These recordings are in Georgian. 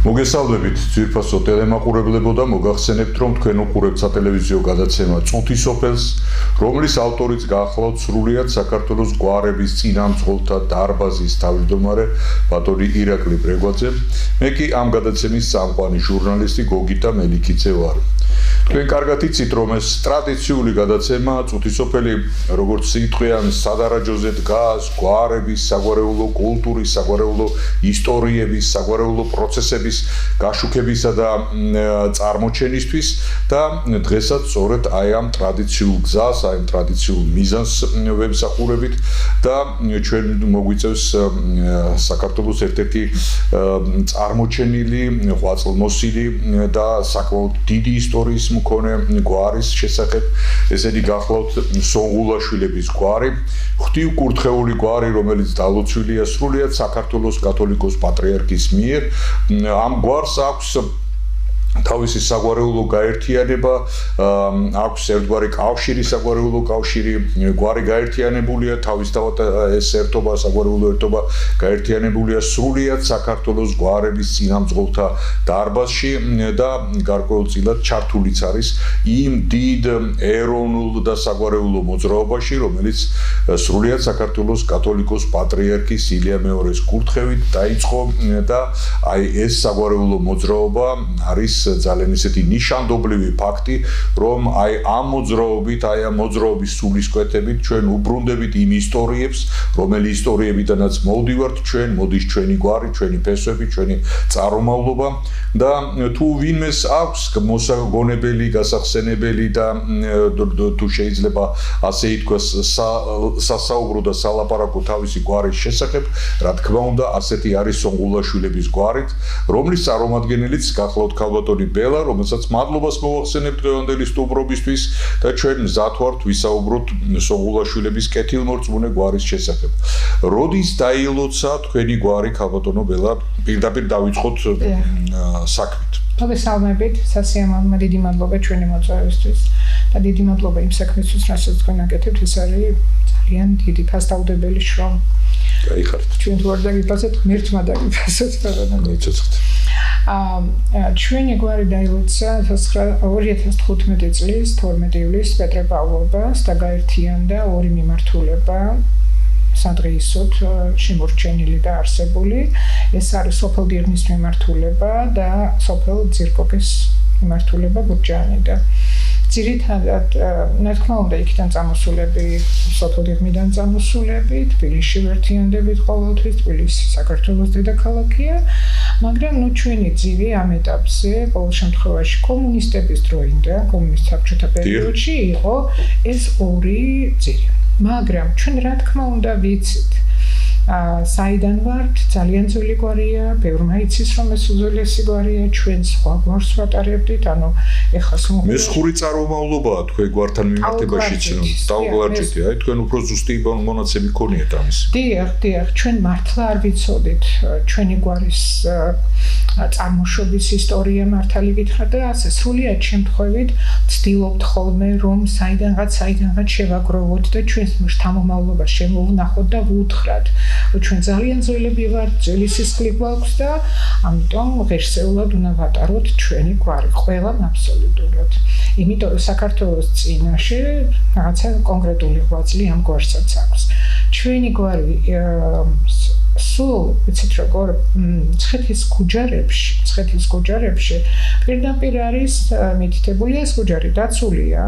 მოგესალმებით, ძვირფასო ტელემაყურებლებო და მოგახსენებთ, რომ თქვენ უყურებთ სატელევიზიო გადაცემა წუთი სოფელს, რომლის ავტორიც გახლავთ სრულიად საქართველოს გვარების წინამძღოლთა დარბაზის თავმჯდომარე ბატონი ირაკლი ბრეგვაძე. მე კი ამ გადაცემის წამყვანი ჟურნალისტი გოგიტა მელიქიძე ვარ. თქვენ კარგად იცით, რომ ეს ტრადიციული გადაცემა წუთი სოფელი, როგორც სიტყვიან, სადარაჯოზე დგას გვარების, საგვარეულო კულტურის, საგვარეულო ისტორიების, საგვარეულო პროცესების გაშუქებისა და წარმოჩენისთვის და დღესაც სწორედ აი ამ ტრადიციულ გზას, აი ამ ტრადიციულ მიზანს ვემსახურებით და ჩვენ მოგვიწევს საქართველოს ერთ-ერთი წარმოჩენილი, ღვაწლმოსილი და საკმაოდ დიდი ისტორიის მქონე გვარის შესახებ, ესეთი გახლავთ სონღულაშვილების გვარი, ღვთივკურთხეული გვარი, რომელიც დალოცვილია სრულიად საქართველოს კათოლიკოს პატრიარქის მიერ. Am გვარს აქვს თავისი საგვარეულო გაერთიანება, აქვს ერთგვარი კავშირი, საგვარეულო კავშირი, გვარი გაერთიანებულია, თავისთავად ეს ერთობა, საგვარეულო ერთობა გაერთიანებულია სრულიად საქართველოს გვარების წინამძღოლთა დარბაზში და გარკვეულწილად ჩართულიც არის იმ დიდ ეროვნულ და საგვარეულო მოძრაობაში, რომელიც სრულიად საქართველოს კათოლიკოს პატრიარქის ილია მეორეს კურთხევით დაიწყო და აი ეს საგვარეულო მოძრაობა არის ძალიან ისეთი ნიშანდობლივი ფაქტი, რომ აი ამ მოძრაობით, აი ამ მოძრაობის სულისკვეთებით ჩვენ უბრუნდებით იმ ისტორიებს, რომელი ისტორიებიდანაც მოვდივართ ჩვენ, მოდის ჩვენი გვარი, ჩვენი ფესვები, ჩვენი წარმომავლობა და თუ ვინმეს აქვს მოსაგონებელი, გასახსენებელი და თუ შეიძლება ასე ითქვას სასაუბრო და სალაპარაკო თავისი გვარის შესახებ, რა თქმა უნდა, ასეთი არის სონღულაშვილების გვარით, რომლის წარმომადგენელიც გახლავთ ქალბატონი ბელა, რომელსაც მადლობას მოვახსენებთ დღევანდელი სტუმრობისთვის და ჩვენ მზად ვართ ვისაუბროთ სონღულაშვილების კეთილმორწმუნე გვარის შესახებ. როდის დაილოცა თქვენი გვარი, ქალბატონო ბელა, პირდაპირ დავიწყოთ საქმით. მოგესალმებით, სასიამოვნო დიდი მადლობა ჩვენი მოწვევისთვის და დიდი მადლობა იმ საქმისთვის, რასაც თქვენ აკეთებთ, ეს არის ძალიან დიდი ფასდაუდებელი შრომ. გაიხარეთ. ჩვენ თუ არ დაგიფასებთ, ღმერთმა დაგიფასოთ და მიცოცხლეთ. ჩვენი გვარი დაილოცა 2015 წლის 12 ივლისს პეტრე პავლობას და გაერთიანდა ორი მიმართულება სადღეისოდ შემორჩენილი და არსებული. ეს არის სოფელ დიღმის მიმართულება და სოფელ ძირკოკის მიმართულება გურჯაანიდან. ძირითადად, რა თქმა უნდა, იქიდან წამოსულები, სოფელ დიღმიდან წამოსულები, თბილისში ვერთიანდებით ყოველთვის, თბილისი საქართველოს დედაქალაქია, მაგრამ ჩვენი ძირი ამ ეტაპზე, ყოველ შემთხვევაში კომუნისტების დროიდან, კომუნისტ საბჭოთა პერიოდში იყო ეს ორი ძირი. მაგრამ ჩვენ რა თქმა უნდა ვიცით, საიდან ვართ, ძალიან ძველი გვარია, ბევრმა იცის, რომ ეს უძველესი გვარია, ჩვენ სხვა გვარს ვატარებდით, ანუ ეხლა მესხური წარმომავლობაა თქვენ გვართან მიმართებაშიც, დავგლარჯით, აი თქვენ უფრო ზუსტი მონაცემი გქონიათ ამის. დიახ, ჩვენ მართლა არ ვიცოდით ჩვენი გვარის წარმოშობის ისტორია მართალი გითხრათ და ასე სრულიად შემთხვევით ვცდილობთ ხოლმე, რომ საიდანღაც შევაგროვოთ და ჩვენს შთამომავლობას შემოვვნახოთ და ვუთხრათ. ჩვენ ძალიან ძველები ვართ, ძველი სისხლი გვაქვს და ამიტომ ღირსეულად უნდა ვატაროთ ჩვენი გვარი, ყველამ აბსოლუტურად. იმიტომ რომ საქართველოს წინაშე რაღაცა კონკრეტული ღვაწლი ამ გვარსაც აქვს. ჩვენი გვარი სულ ვიცით როგორ მცხეთის გუჯარებში პირდაპირ არის მითითებული ეს გუჯარი დაცულია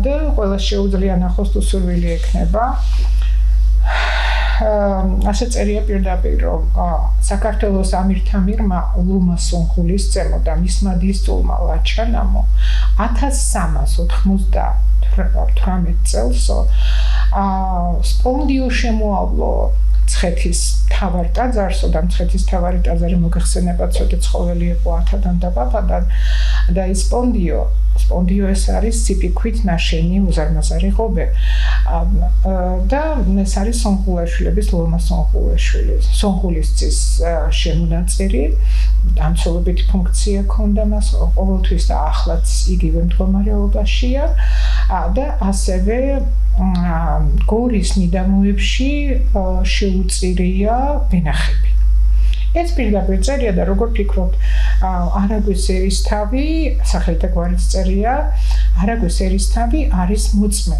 და ყველა შეუძლია ნახოს თუ სურვილი ექნება. ასე წერია პირდაპირ, რომ საქართველოს ამირთა მირმა ლუმა სონხულის წემო და მისმა დისტულმა ლაჩანამო 1398 წელს სპონდიო შემოავლო მცხეთის თავარ ტაძარსო და მცხეთის თავარი ტაძარი მოგეხსენება ცოტა ცხოველი იყო ათადან და პაპადან და ის სპონდიო ეს არის ციპიქვით ნაშენი უზარმაზარი ღობე და ეს არის სონღულაშვილების ლომა სონღულისძის შემონაწერი დამცველობითი ფუნქცია ჰქონდა მას ყოველთვის და ახლაც იგივე მდგომარეობაშია და ასევე გორის მიდამოებში შეუწირია ვენახები. ეს პირდაპირ წერია და როგორ ფიქრობთ, არაგვის ერისთავი, სახელი და გვარიც წერია, არაგვის ერისთავი არის მოწმე.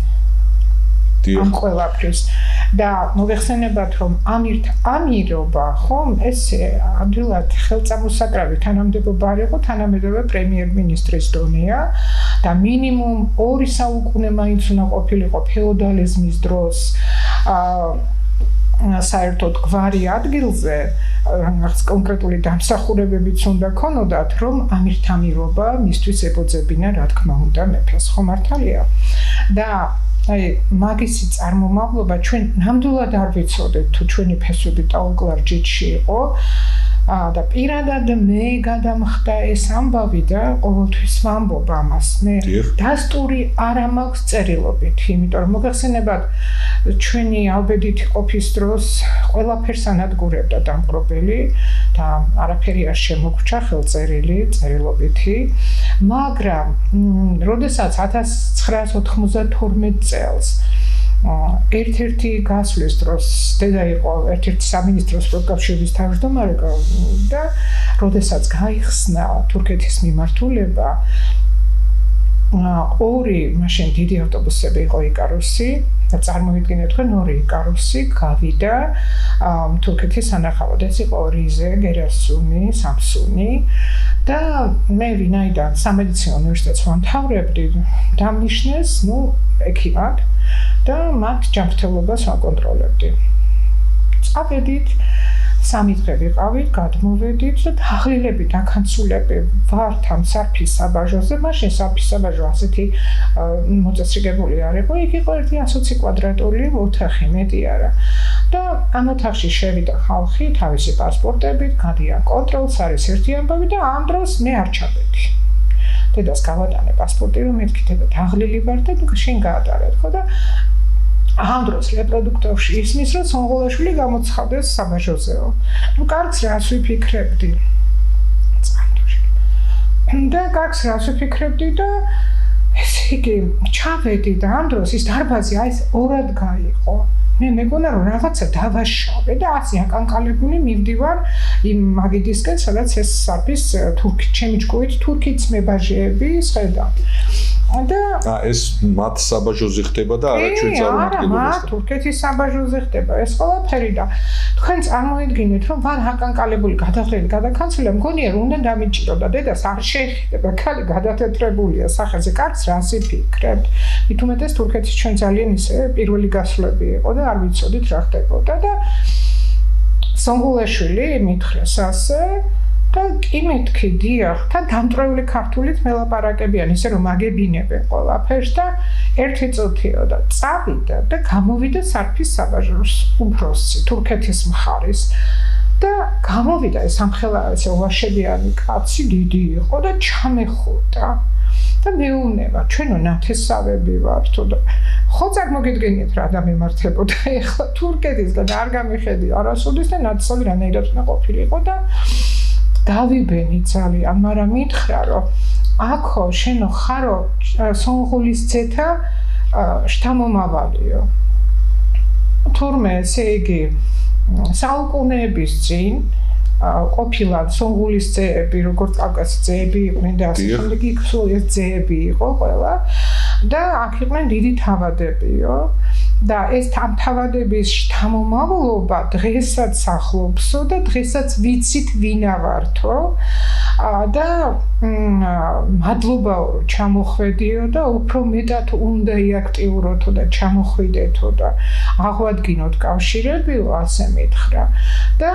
ამ ყველაფრის და მოგეხსენებათ რომ ამირობა ხომ ეს ადვილად ხელწამოსაკრავი თანამდებობა არ იყო, თანამედროვე პრემიერ-მინისტრის დონეა და მინიმუმ 2 საუკუნე მაინც უნდა ყოფილიყო ფეოდალიზმის დროს საერთოდ გვარი ადგილზე, რაღაც კონკრეტული დამსახურებებიც უნდა ქონოდათ, რომ ამირთამირობა მისთვის ებოძებინა, რა თქმა უნდა, მეფეს. ხო მართალია? და აი მაგისი წარმომავლობა ჩვენ ნამდვილად არ ვიცოდეთ თუ ჩვენი ფესვები ტაუკლარ ჯიჯში იყო და პირადად მე გადამხდა ეს ამბავი და ყოველთვის ვამბობ ამას. მე დასტური არ მაქვს წერილობით, იმიტომ რომ მოგეხსენებათ ჩვენი ალბედითი ყოფის დროს ყველაფერს ანადგურებდა დამპყრობელი და არაფერი არ შემოგვრჩა ხელწერილი, წერილობითი, მაგრამ როდესაც 1992 წელს ერთ-ერთი გასვლის დროს დედა იყო ერთ-ერთი სამინისტროს პროკავშირის თავმჯდომარე და როდესაც გაიხსნა თურქეთის მიმართულება, 2 მაშინ დიდი ავტობუსები იყო იკარუსი და წარმოიდგინეთ თქვენ 2 იკარუსი გავიდა თურქეთის სანახავად. ეს იყო რიზე, გერასუნი, სამსუნი და მე ვინაიდან სამედიცინო უნივერსიტეტს ვამთავრებდი, დამნიშნეს, ექიმად და მათ ჯანმრთელობას ვაკონტროლებდი. წავედით 3 დღე ვიყავით, გადმოვედით და დაღლილები, დაქანცულები ვართ ამ სარფის საბაჟოზე. მაშინ სარფის საბაჟო ასეთი მოწესრიგებული არ იყო, იქ იყო 120 კვადრატული ოთახი, მეტი არა. და ამ ოთახში შევიდა ხალხი თავისი პასპორტებით, გადიან კონტროლს, არის ერთი ამბავი და ამ დროს მე არ ჩაბედი. დედას გავატანე პასპორტი, რომ მეთქი დედა დაღლილი ვარ და შენ გაატარეთ, ხო და ამ დროს რეპროდუქტორში ისმის, რომ სონღოლაშვილი გამოცხადდეს საბაჟოზეო. კარგს რას ვიფიქრებდი? და კარგს რას ვიფიქრებდი და ესე იგი ჩავედი და ამ დროს ის დარბაზი აი ეს 2-ად გაიყო. მე მეგონა რომ რაღაცა დავაშავე და ასე აკანკალებული მივდივარ იმ მაგიდისკენ, სადაც ეს სარფის თურქი, ჩემი ჭკუით თურქიც მებაჟეები სხედა. და ეს მათ საბაჟოზე ხდება და არა ჩვენ წარმოვიდგენთ. არა, თურქეთის საბაჟოზე ხდება ეს ყველაფერი და თქვენ წარმოიდგინეთ რომ ვარ აკანკალებული, გადაღლილი, გადაკანცული, მგონია რომ უნდა დამიჭირო და დედას არ შეეხება, ქალი გადათეთრებულია სახეზე, კარგს რას იფიქრებთ? მით უმეტეს თურქეთის ჩვენ ძალიან ისე პირველი გასვლები იყო და არ ვიცოდით რა ხდებოდა და სონღულაშვილი მითხრეს ასე და კი მეთქი დიახ, თან დამტრეული ქართულით მელაპარაკებიან, ისე რომ აგებინებენ ყველაფერს და ერთი წუთიო და წავიდა და გამოვიდა სარფის საბაჟოს უფროსი, თურქეთის მხარის და გამოვიდა ეს ამხელა ესე ვაშებიანი კაცი დიდი იყო და ჩამეხუტა. და მეუნება, ჩვენო ნათესავები ვართო და ხო წარმოგიდგენიათ რა დამემართებოდა ეხლა თურქეთისგან არ გამიხედი არასოდეს და ნათესავი რანაირად უნდა ყოფილიყო და დავიბენი ძალიან, მაგრამ მითხრა რომ აქო შენო ხარო სონღულის ცეთა შთამომავალიო. თურმე ესე იგი საუკუნეების წინ ყოფილა სონღულის ძეები, როგორც კავკასიის ძეები იყვნენ და ასე შემდეგ იქ სულ ეს ძეები იყო ყველა და აქ იყვნენ დიდი თავადებიო და ეს თავადების შთამომავლობა დღესაც ახლობსო და დღესაც ვიცით ვინა ვართო და მადლობაო რომ ჩამოხვედიო და უფრო მეტად უნდა იაქტიუროთო და ჩამოხვიდეთო და აღვადგინოთ კავშირებიო, ასე მითხრა და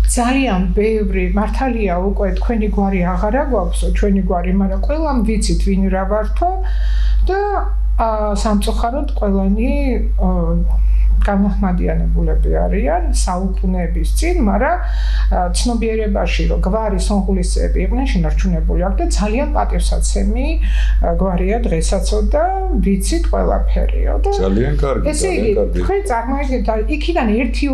ძალიან ბევრი მართალია უკვე თქვენი გვარი აღარა გვაქვსო, ჩვენი გვარი, მაგრამ ყველამ ვიცით ვინ რა ვართო და სამწუხაროდ ყველანი გამაჰმადიანებულები არიან საუკუნეების წინ, მაგრამ ცნობიერებაში რომ გვარი სონღულისები იყვნენ შენარჩუნებული აქ და ძალიან პატივსაცემი გვარია დღესაც და ვიცით ყველაფერიო და ძალიან კარგი, ძალიან კარგი. თქვენ წარმოიდგინეთ, იქიდან ერთი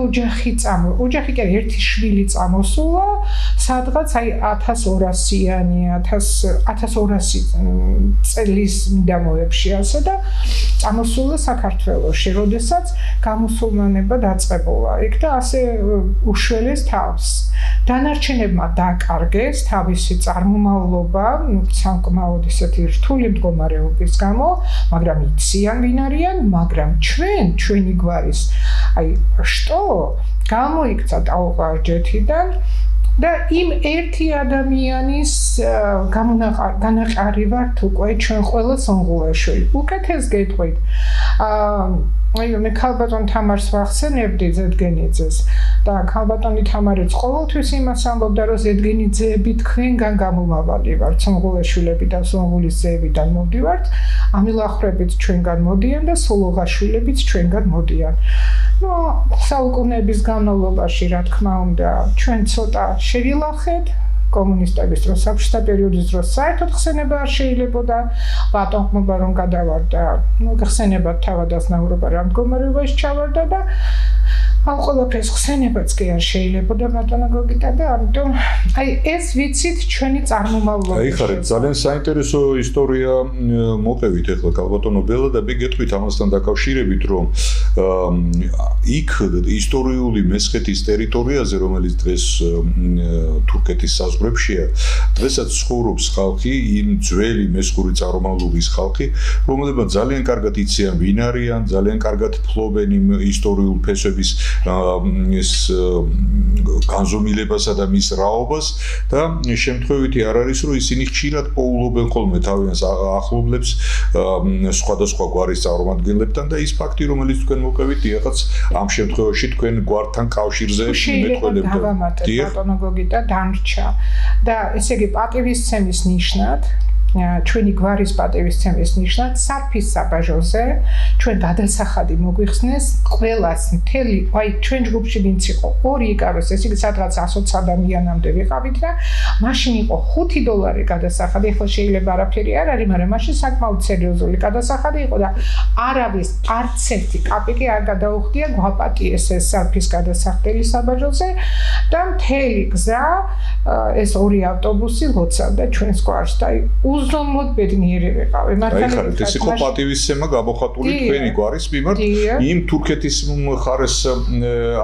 ოჯახი კი ერთი შვილი წამოსულა, სადღაც აი 1200-იანი, 1200 წლის მიდამოებში ასე და წამოსულა საქართველოში, როდესაც გამუსულმანება დაწყებულა იქ და ასე უშველეს თავს. დანარჩენებმა დაკარგეს თავისი წარმომავლობა, საკმაოდ ისეთი რთული მდგომარეობის გამო, მაგრამ იციან ვინ არიან, მაგრამ ჩვენი გვარის შტო გამოიქცა ტაო-კლარჯეთიდან და იმ ერთი ადამიანის განაყარი ვართ უკვე ჩვენ ყველა სონღულაშვილი. უკეთეს გეტყვით. მე ქალბატონ თამარს ვახსენებდი ზედგენიძეს და ქალბატონი თამარიც ყოველთვის იმას ამბობდა, რომ ზედგენიძეები თქვენგან გამომავალი ვართ, სონღულაშვილები და სონღულის ძეებიდან მოვდივართ, ამილახრებით ჩვენგან მოდიან და სოლოღაშვილებიც ჩვენგან მოდიან. საუკუნეების განმავლობაში, რა თქმა უნდა, ჩვენ ცოტა შევილახეთ კომუნისტების დროს, საბჭოთა პერიოდის დროს საერთოდ ხსენება არ შეიძლებოდა, ბატონყმობა რომ გადავარდა, ხსენებად თავადაზნაურობა რა მდგომარეობაში ჩავარდა და ამ ყველაფერს ხსენებაც კი არ შეიძლებოდა ბატონო გოგიტა და ამიტომ ეს ვიცით ჩვენი წარმომავლობა. ხარეთ, ძალიან საინტერესო ისტორია მოგევით ახლა ქალბატონო ბელა და მე გეტყვით ამასთან დაკავშირებით, რომ იქ ისტორიული მესხეთის ტერიტორიაზე, რომელიც დღეს თურქეთის საზღვრებშია, დღესაც ცხოვრობს ხალხი, იმ ძველი მესხური წარმომავლობის ხალხი, რომლებმა ძალიან კარგად იციან ვინ არიან, ძალიან კარგად ფლობენ იმ ისტორიულ ფესვების ის განზომილებასა და მის რაობას და შემთხვევითი არ არის რომ ისინი ხშირად პოულობენ ხოლმე თავიანს ახლობლებს სხვადასხვა გვარის წარმომადგენლებთან და ის ფაქტი რომელიც თქვენ მოგევით დიახაც ამ შემთხვევაში თქვენ გვართან კავშირზე მეტყველებდა ბატონო გოგიტა დარჩა და ესე იგი პატივისცემის ნიშნად ჩვენი გვარის პატივისცემის ნიშნად სარფის საბაჟოზე ჩვენ გადასახადი მოგვიხსნეს ყველას მთელი ჩვენ ჯგუფში ვინც იყო 2 იკაროს ეს იგი სადღაც 120 ადამიანამდე ვიყავით და მაშინ იყო $5 გადასახადი ახლა შეიძლება არაფერი არ არის მაგრამ მაშინ საკმაოდ სერიოზული გადასახადი იყო და არავის არც ერთი კაპიკი არ გადაუხდია გვაპატიეს ეს სარფის გადასახდელი საბაჟოზე და მთელი გზა ეს 2 ავტობუსი ლოცავდა ჩვენს გვარს და უზომოდ ბედნიერი ვიყავი. მართალია ეს იყო პატივისცემა გამოხატული თქვენი გვარის მიმართ იმ თურქეთის მხარეს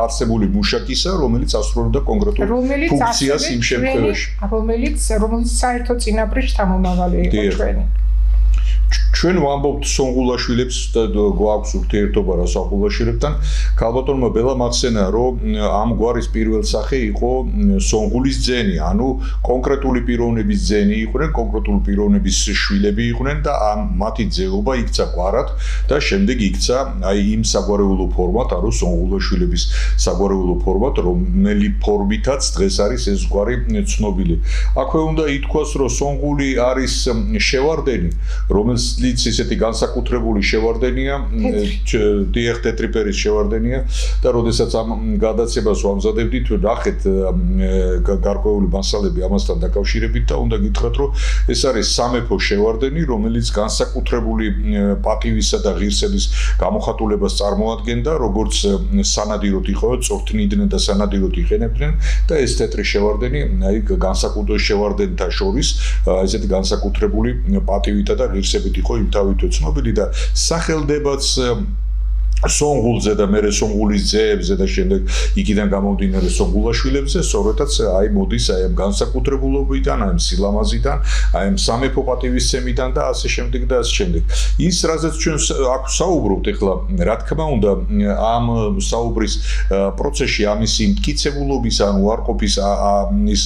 არსებული მუშაკისა, რომელიც ასრულებდა კონკრეტულ ფუნქციას იმ შემთხვევაში. რომელიც საერთო წინაპრის შთამომავალი იყო ჩვენი. ჩვენ ვამბობთ სონღულაშვილებს და გვაქვს ურთიერთობა რა სონღულაშვილებთან. ქალბატონმა ბელა მახსენა, რომ ამ გვარის პირველ სახე იყო სონღულის ძენი, ანუ კონკრეტული პიროვნების ძენი იყვნენ, კონკრეტული პიროვნების შვილები იყვნენ და ამ მათი ძეობა იქცა გვარად და შემდეგ იქცა იმ საგვარეულო ფორმად, ანუ სონღულაშვილების საგვარეულო ფორმად, რომელი ფორმითაც დღეს არის ეს გვარი ცნობილი. აქვე უნდა ითქვას, რომ სონღული არის შევარდენი, რომელიც ისეთი განსაკუთრებული შევარდენია, დიახ თეთრი ფერის შევარდენია და როდესაც ამ გადაცემას ვამზადებდით, ნახეთ გარკვეული მასალები ამასთან დაკავშირებით და უნდა გითხრათ, რომ ეს არის სამეფო შევარდენი, რომელიც განსაკუთრებული პატივისა და ღირსების გამოხატულებას წარმოადგენდა, როგორც სანადიროდ იყო, წორთნიდნენ და სანადიროდ იყენებდნენ და ეს თეთრი შევარდენი, განსაკუთრებული შევარდენთა შორის ესეთი განსაკუთრებული პატივითა და ღირსებით იყო იმთავითო ცნობილი და სახელდებაც სონღულზე და მერე სონღულის ძეებზე და შემდეგ იქიდან გამომდინარე სონღულაშვილებზე სწორედაც მოდის ამ განსაკუთრებულობიდან, ამ სილამაზიდან, ამ სამეფო პატივისცემიდან და ასე შემდეგ და ასე შემდეგ. ის რაზეც ჩვენ აქ საუბრობთ ახლა, რა თქმა უნდა, ამ საუბრის პროცესში ამისი მტკიცებულობის, ანუ არყოფის ის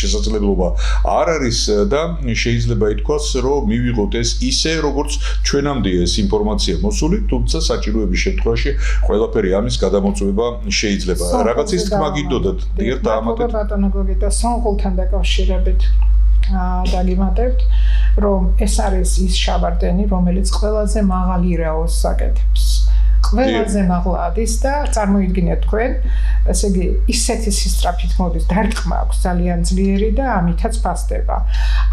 შესაძლებლობა არ არის და შეიძლება ითქვას, რომ მივიღოთ ეს ისე, როგორც ჩვენამდე ეს ინფორმაცია მოსული, თუმცა საჭიროების შემთხვევაში ყველაფერი ამის გადამოწმება შეიძლება. რაღაცის თქმა გინდოდათ, დიახ დაამატეთ. ბატონო გოგიტა სონღულთან დაკავშირებით დაგიმატებთ, რომ ეს არის ის შავარდენი, რომელიც ყველაზე მაღალი რაოს აკეთებს. ყველაზე მაღლა ადის და წარმოიდგინეთ თქვენ, ესე იგი ისეთი სისწრაფით მოდის, დარტყმა აქვს ძალიან ძლიერი და ამითაც ფასდება.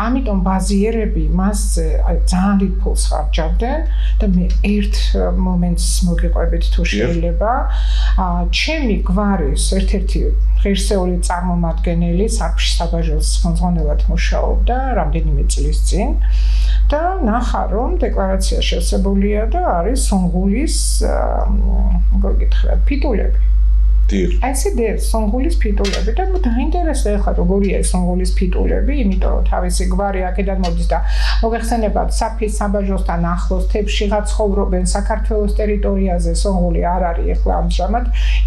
ამიტომ ბაზიერები მასზე ძალიან დიდ ფულს ხარჯავდნენ და მე ერთ მომენტს მოგიყვებით თუ შეიძლება. ჩემი გვარის ერთ-ერთი ღირსეული წარმომადგენელი სარფში საბაჟოს ხელმძღვანელად მუშაობდა რამდენიმე წლის წინ და ნახა რომ დეკლარაცია შესებულია და არის სონღულის როგორ გითხრათ ფიტულები. აი ესე სონღულის ფიტულები და დაინტერესდა ახლა როგორია სონღულის ფიტულები, იმიტომ რომ თავისი გვარი აქედან მოდის და მოგეხსენებათ საფის საბაჟოსთან ახლოს თებში გაცხოვრობენ საქართველოს ტერიტორიაზე სონღული არ არის ახლა ამჟამად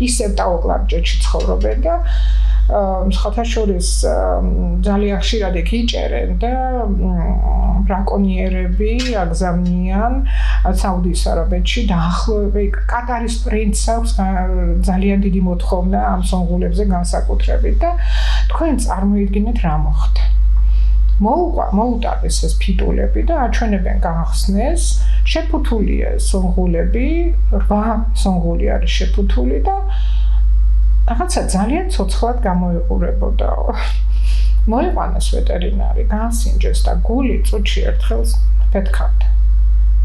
ისევ ტაოკლარჯეთში ცხოვრობენ და სხვათა შორის ძალიან ხშირად იქ იჭერენ და ბრაკონიერები აგზავნიან საუდის არაბეთში დაახლოებით კატარის პრინცს აქვს ძალიან დიდი მოთხოვნა ამ სონღულებზე განსაკუთრებით და თქვენ წარმოიდგინეთ რა მოხდა. მოუტარდეს ეს ფიტულები და აჩვენებენ გახსნეს შეფუთულია სონღულები 8 სონღული არის შეფუთული და რაღაცა ძალიან ცოცხლად გამოიყურებოდა. მოიყვანეს ვეტერინარი, განსინჯეს და გული წუთში ერთხელ ფეთქავდა.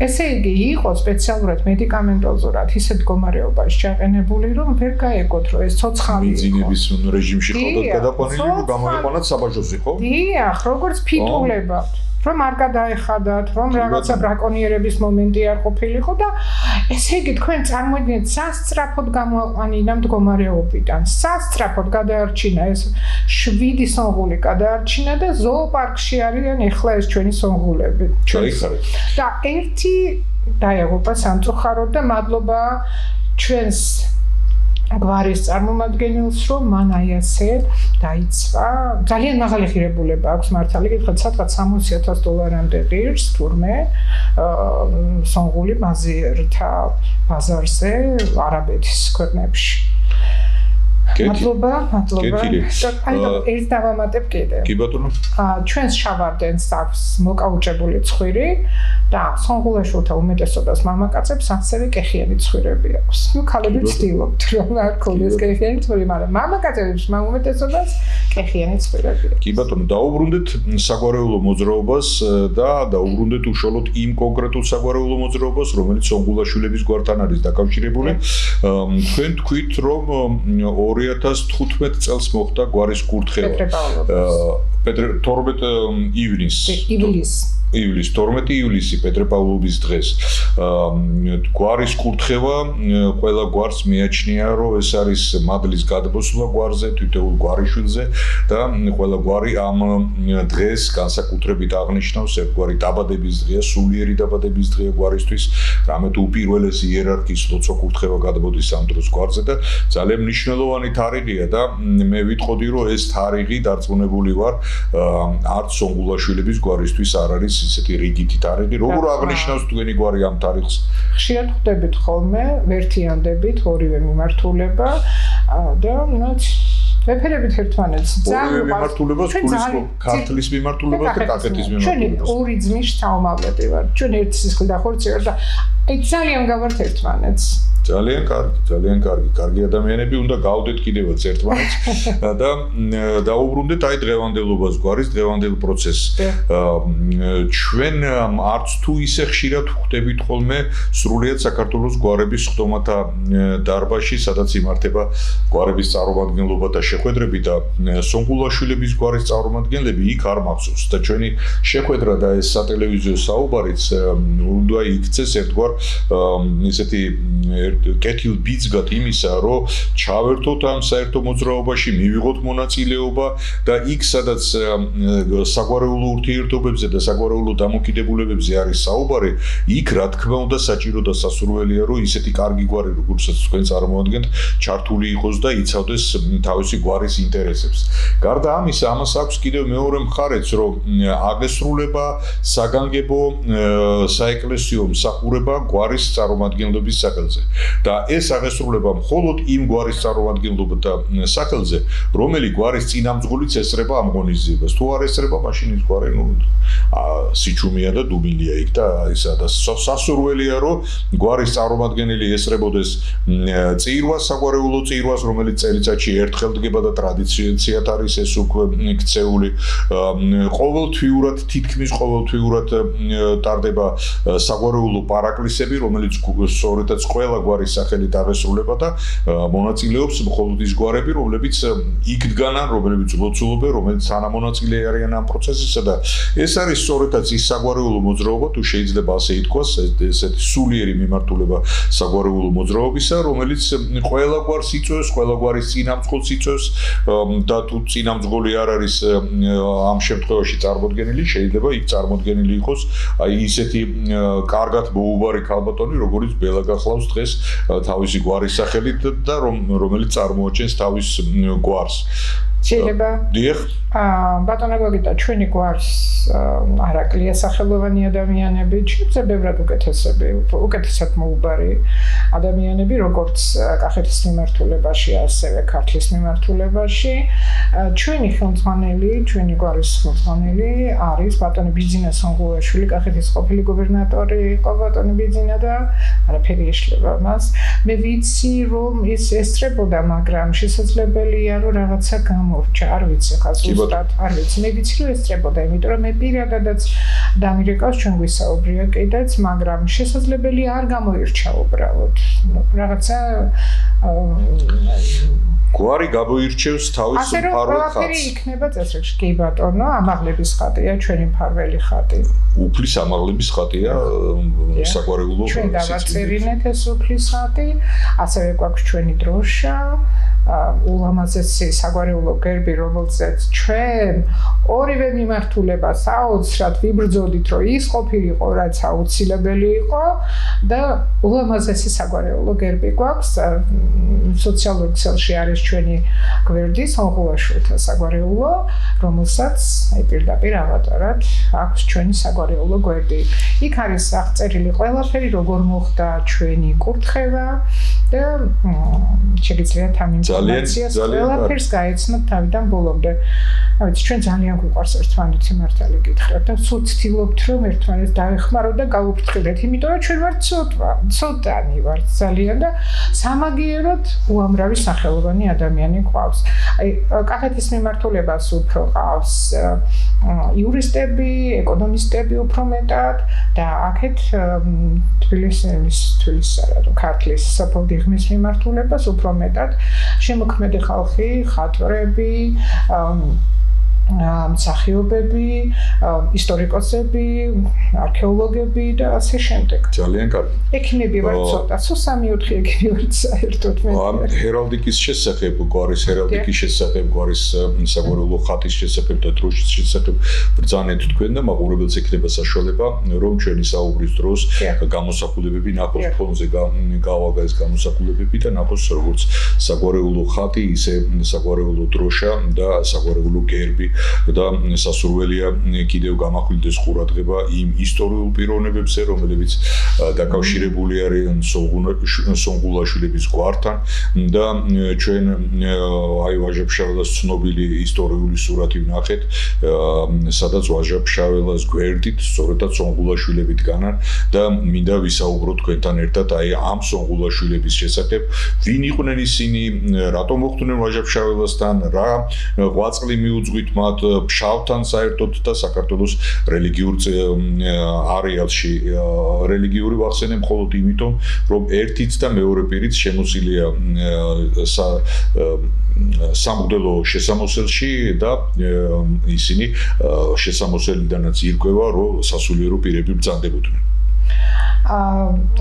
ესე იგი იყო სპეციალურად მედიკამენტოზურად ისეთ მდგომარეობაში ჩაყენებული, რომ ვერ გაეგოთ, რომ ეს ცოცხალი იყო. მიძინების რეჟიმში ხოდათ გადაყვანილი, რომ გამოიყვანათ საბაჟოზე, ხო? დიახ, როგორც ფიტულებად. რომ არ გადაეხადათ, რომ რაღაცა ბრაკონიერების მომენტი არ ყოფილიყო და ესე იგი თქვენ წარმოიდგინეთ, სასწრაფოდ გამოაყვანინა მდგომარეობიდან. სასწრაფოდ გადაარჩინა ეს 7 სონღული გადაარჩინა და ზოოპარკში არიან ეხლა ეს ჩვენი სონღულები. და ერთი დაეღუპა სამწუხაროდ და მადლობა ჩვენს გვარის წარმომადგენელს, რომ მან აი ასე დაიცვა. ძალიან მაღალი ღირებულება აქვს მართალი გითხრათ, სადღაც $60,000-მდე ღირს თურმე სონღული მაზიერთა ბაზარზე არაბეთის ქვეყნებში. მადლობა. ერთ დავამატებ კიდე. კი ბატონო. ჩვენს შავარდენს აქვს მოკაუჭებული ცხვირი და სონღულაშვილთა უმეტესობას მამაკაცებს ასევე კეხიანი ცხვირები აქვს. ნუ ქალები ვცდილობთ რომ არ ქონდეს კეხიანი ცხვირი, მაგრამ მამაკაცებს უმეტესობას კეხიანი ცხვირები აქვს. კი ბატონო, დაუბრუნდეთ საგვარეულო მოძრაობას და დაუბრუნდეთ უშუალოდ იმ კონკრეტულ საგვარეულო მოძრაობას, რომელიც სონღულაშვილების გვართან არის დაკავშირებული. თქვენ თქვით, რომ 2015 წელს მოხდა გვარის კურთხევა. 12 ივლისს 12 ივლისი პეტრე-პავლოვის დღეს გვარის კურთხევა ყველა გვარს მიაჩნია რომ ეს არის მადლის გადმოსვლა გვარზე თითოეულ გვარიშვილზე და ყველა გვარი ამ დღეს განსაკუთრებით აღნიშნავს ერთგვარი დაბადების დღეა სულიერი დაბადების დღეა გვარისთვის რამე თუ უპირველესი იერარქიის ლოცვა კურთხევა გადმოდის ამ დროს გვარზე და ძალიან მნიშვნელოვანი თარიღია და მე ვიტყოდი რომ ეს თარიღი დარწმუნებული ვარ არც სონღულაშვილების გვარისთვის არ არის ისეთი რიგითი თარიღი, როგორ აღნიშნავს თქვენი გვარი ამ თარიღს? ხშირად ხვდებით ხოლმე, ვერთიანდებით, ორივე მიმართულება და ვეფერებით ერთმანეთს. ორივე მიმართულებას ქართლის მიმართულება და კახეთის მიმართულება. ჩვენ ორი ძმის შთამომავლები ვართ. ჩვენ ერთი სისხლი და ხორცი ვართ და ძალიან გავართ ერთმანეთს. ძალიან კარგი, კარგი ადამიანები უნდა გავდეთ კიდევაც ერთმანეთს და დაუბრუნდეთ აი დღევანდელობას გვარის დღევანდელ პროცესს. ჩვენ არც თუ ისე ხშირად ხვდებით ხოლმე სრულიად საქართველოს გვარების ხდომათა დარბაზში, სადაც იმართება გვარების წარმომადგენლობა და შეხვედრები და სონღულაშვილების გვარის წარმომადგენლები იქ არ მახსოვს და ჩვენი შეხვედრა და ეს სატელევიზიო საუბარიც უნდა იქცეს ერთგვარ ისეთი კეთილ ბიძგად იმისა, რომ ჩავერთოთ ამ საერთო მოძრაობაში, მივიღოთ მონაწილეობა და იქ სადაც საგვარეულო ურთიერთობებზე და საგვარეულო დამოკიდებულებებზე არის საუბარი, იქ რა თქმა უნდა საჭირო და სასურველია, რომ ისეთი კარგი გვარი, როგორცაც თქვენ წარმოადგენთ, ჩართული იყოს და იცავდეს თავისი გვარის ინტერესებს. გარდა ამისა, ამას აქვს კიდევ მეორე მხარეც, რომ აგესრულება საგანგებო საეკლესიო მსახურება გვარის წარმომადგენლობის სახელზე. და ეს აღესრულება მხოლოდ იმ გვარის წარმომადგენლობათა სახელზე, რომელი გვარის წინამძღოლიც ესწრება ამ ღონისძიებას. თუ არ ესწრება, მაშინ ის გვარი სიჩუმეა და დუბილია იქ და ისა და სასურველია, რომ გვარის წარმომადგენელი ესწრებოდეს წირვას, საგვარეულო წირვას, რომელიც წელიწადში ერთხელ დგება და ტრადიციად არის ეს უკვე ქცეული. ყოველთვიურად, თითქმის ყოველთვიურად ტარდება საგვარეულო პარაკლისები, რომელიც სწორედაც ყველა გვარის სახელით აღესრულება და მონაწილეობს მხოლოდ ის გვარები, რომლებიც იქდგანან, რომლებიც ლოცულობენ, რომელიც თანამონაწილე არიან ამ პროცესისა და ეს არის სწორედაც ის საგვარეულო მოძრაობა, თუ შეიძლება ასე ითქვას, ესეთი სულიერი მიმართულება საგვარეულო მოძრაობისა, რომელიც ყველა გვარს იწვევს, ყველა გვარის წინამძღოლს იწვევს და თუ წინამძღოლი არ არის ამ შემთხვევაში წარმოდგენილი, შეიძლება იქ წარმოდგენილი იყოს აი ისეთი კარგად მოუბარი ქალბატონი, როგორც ბელა გახლავს დღეს თავისი გვარის სახელით და რომელიც წარმოაჩენს თავის გვარს. შეიძლება დიახ. ბატონო გოგიტა, ჩვენი გვარს არ აკლია სახელოვანი ადამიანები, შეიძლება ბევრად უკეთესად მოუბარი ადამიანები, როგორც კახეთის მიმართულებაში, ასევე ქართლის მიმართულებაში. ჩვენი ხელმძღვანელი, ჩვენი გვარის ხელმძღვანელი არის ბატონი ბიძინა სონღულაშვილი, კახეთის ყოფილი გუბერნატორი იყო ბატონი ბიძინა და არაფერი ეშლება მას. მე ვიცი, რომ ის ესწრებოდა, მაგრამ შესაძლებელია, რომ რაღაცა გამორჩა, არ ვიცი ხა ზუსტად, არ ვიცი, მე ვიცი, რომ ესწრებოდა, იმიტომ რომ მე პირადადაც დამირეკავს ჩვენ გვისაუბრია კიდეც, მაგრამ შესაძლებელია არ გამოირჩა უბრალოდ. რაღაცა გვარი გამოირჩევს თავის მფარველ ხატს. ყველაფერი იქნება წესრიგში, კი ბატონო, ამაღლების ხატია ჩვენი მფარველი ხატი. უფლის ამაღლების ხატია საგვარეულო ჩვენ დავაწერინეთ ეს უფლის ხატი, ასევე გვაქვს ჩვენი დროშა, ულამაზესი საგვარეულო გერბი, რომელზეც ჩვენ ორივე მიმართულება საოცრად ვიბრძოდით, რომ ის ყოფილიყო, რაც აუცილებელი იყო და ულამაზესი საგვარეულო გერბი გვაქვს. სოციალურ ქსელში არის ჩვენი გვერდი სონღულაშვილთა საგვარეულო, რომელსაც აი პირდაპირ ავატარად აქვს ჩვენი საგვარეულო გვერდი. იქ არის აღწერილი ყველაფერი, როგორ მოხდა ჩვენი კურთხევა და შეგიძლიათ ამ ინფორმაციას ყველაფერს გაეცნოთ თავიდან ბოლომდე. ავიც ჩვენ ძალიან გვიყვარს ერთმანეთი მართალი გითხრათ და სულ ვცდილობთ, რომ ერთმანეთს დაეხმაროთ და გავუფრთხილდეთ, იმიტომ რომ ჩვენ ვართ ცოტანი ვართ ძალიან და სამაგიეროდ უამრავი სახელოვანი ადამიანი გვყავს. აი კახეთის მიმართულებას უფრო ყავს იურისტები, ეკონომისტები უფრო მეტად და აქეთ თბილისის ქართლის საფოლდიღმის მიმართულებას უფრო მეტად შემოქმედი ხალხი, ხატვრები, მსახიობები, ისტორიკოსები, არქეოლოგები და ასე შემდეგ. ძალიან კარგი. ექიმები ვარ ცოტა, სულ 3-4 ექიმი ვარ საერთოდ მე. ჰერალდიკის შესახებ, გვარის ჰერალდიკის შესახებ, გვარის საგვარეულო ხატის შესახებ და დროშის შესახებ ბრძანეთ თქვენ და მაყურებელს ექნება საშუალება, რომ ჩვენი საუბრის დროს გამოსახულებები ნახოს ფონზე გავაგა ეს გამოსახულებები და ნახოს როგორც საგვარეულო ხატი, ისე საგვარეულო დროშა და საგვარეულო გერბი. და სასურველია კიდევ გამახვილდეს ყურადღება იმ ისტორიულ პიროვნებებზე, რომლებიც დაკავშირებული არიან სონღულაშვილების გვართან და ჩვენ აი ვაჟა-ფშაველას ცნობილი ისტორიული სურათი ვნახეთ, სადაც ვაჟა-ფშაველას გვერდით სწორედაც სონღულაშვილები დგანან და მინდა ვისაუბრო თქვენთან ერთად აი ამ სონღულაშვილების შესახებ, ვინ იყვნენ ისინი, რატომ მოხვდნენ ვაჟა-ფშაველასთან, რა ღვაწლი მიუძღვით მათ ფშავთან საერთოდ და საქართველოს რელიგიურ არეალში. რელიგიური ვახსენე მხოლოდ იმიტომ, რომ ერთიც და მეორე პირიც შემოსილია სამღვდელო შესამოსელში და ისინი შესამოსელიდანაც ირკვევა, რომ სასულიერო პირები ბრძანდებოდნენ.